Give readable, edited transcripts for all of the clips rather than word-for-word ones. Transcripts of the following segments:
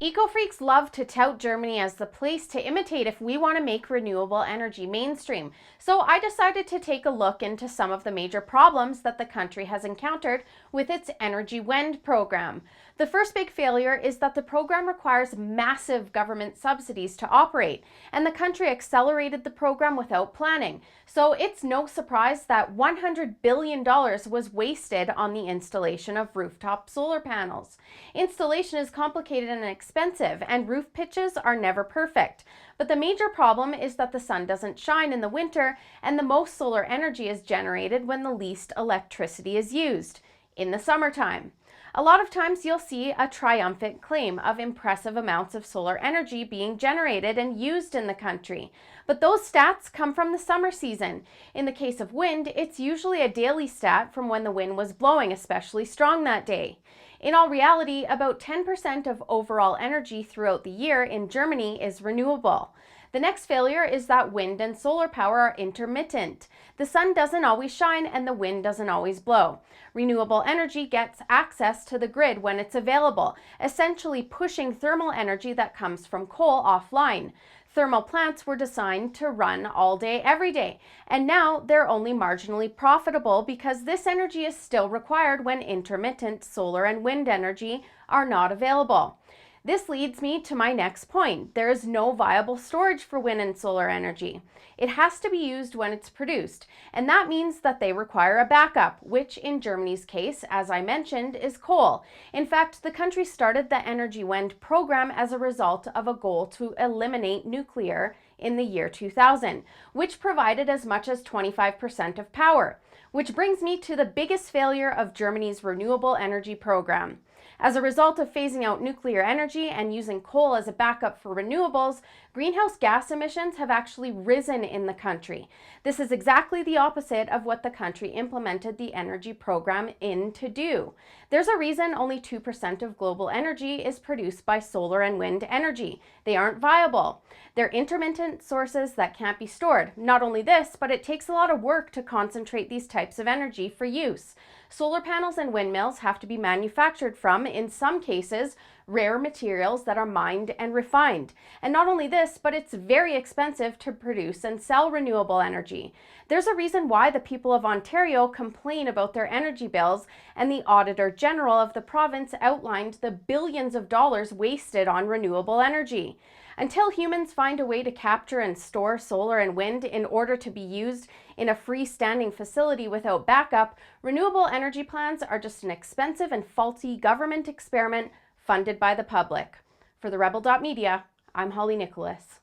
Eco-freaks love to tout Germany as the place to imitate if we want to make renewable energy mainstream. So I decided to take a look into some of the major problems that the country has encountered with its Energiewende program. The first big failure is that the program requires massive government subsidies to operate, and the country accelerated the program without planning. So it's no surprise that $100 billion was wasted on the installation of rooftop solar panels. Installation is complicated and expensive, and roof pitches are never perfect. But the major problem is that the sun doesn't shine in the winter, and the most solar energy is generated when the least electricity is used, in the summertime. A lot of times you'll see a triumphant claim of impressive amounts of solar energy being generated and used in the country. But those stats come from the summer season. In the case of wind, it's usually a daily stat from when the wind was blowing especially strong that day. In all reality, about 10% of overall energy throughout the year in Germany is renewable. The next failure is that wind and solar power are intermittent. The sun doesn't always shine and the wind doesn't always blow. Renewable energy gets access to the grid when it's available, essentially pushing thermal energy that comes from coal offline. Thermal plants were designed to run all day, every day, and now they're only marginally profitable because this energy is still required when intermittent solar and wind energy are not available. This leads me to my next point. There is no viable storage for wind and solar energy. It has to be used when it's produced, and that means that they require a backup, which in Germany's case, as I mentioned, is coal. In fact, the country started the Energiewende program as a result of a goal to eliminate nuclear in the year 2000, which provided as much as 25% of power. Which brings me to the biggest failure of Germany's renewable energy program. As a result of phasing out nuclear energy and using coal as a backup for renewables, greenhouse gas emissions have actually risen in the country. This is exactly the opposite of what the country implemented the energy program in to do. There's a reason only 2% of global energy is produced by solar and wind energy. They aren't viable. They're intermittent sources that can't be stored. Not only this, but it takes a lot of work to concentrate these types of energy for use. Solar panels and windmills have to be manufactured from, in some cases, rare materials that are mined and refined. And not only this, but it's very expensive to produce and sell renewable energy. There's a reason why the people of Ontario complain about their energy bills, and the Auditor General of the province outlined the billions of dollars wasted on renewable energy. Until humans find a way to capture and store solar and wind in order to be used in a freestanding facility without backup, renewable energy plans are just an expensive and faulty government experiment funded by the public. For the Rebel.media, I'm Holly Nicholas.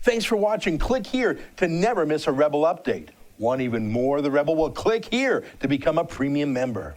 Thanks for watching. Click here to never miss a Rebel update. Want even more of the Rebel? Well, click here to become a premium member.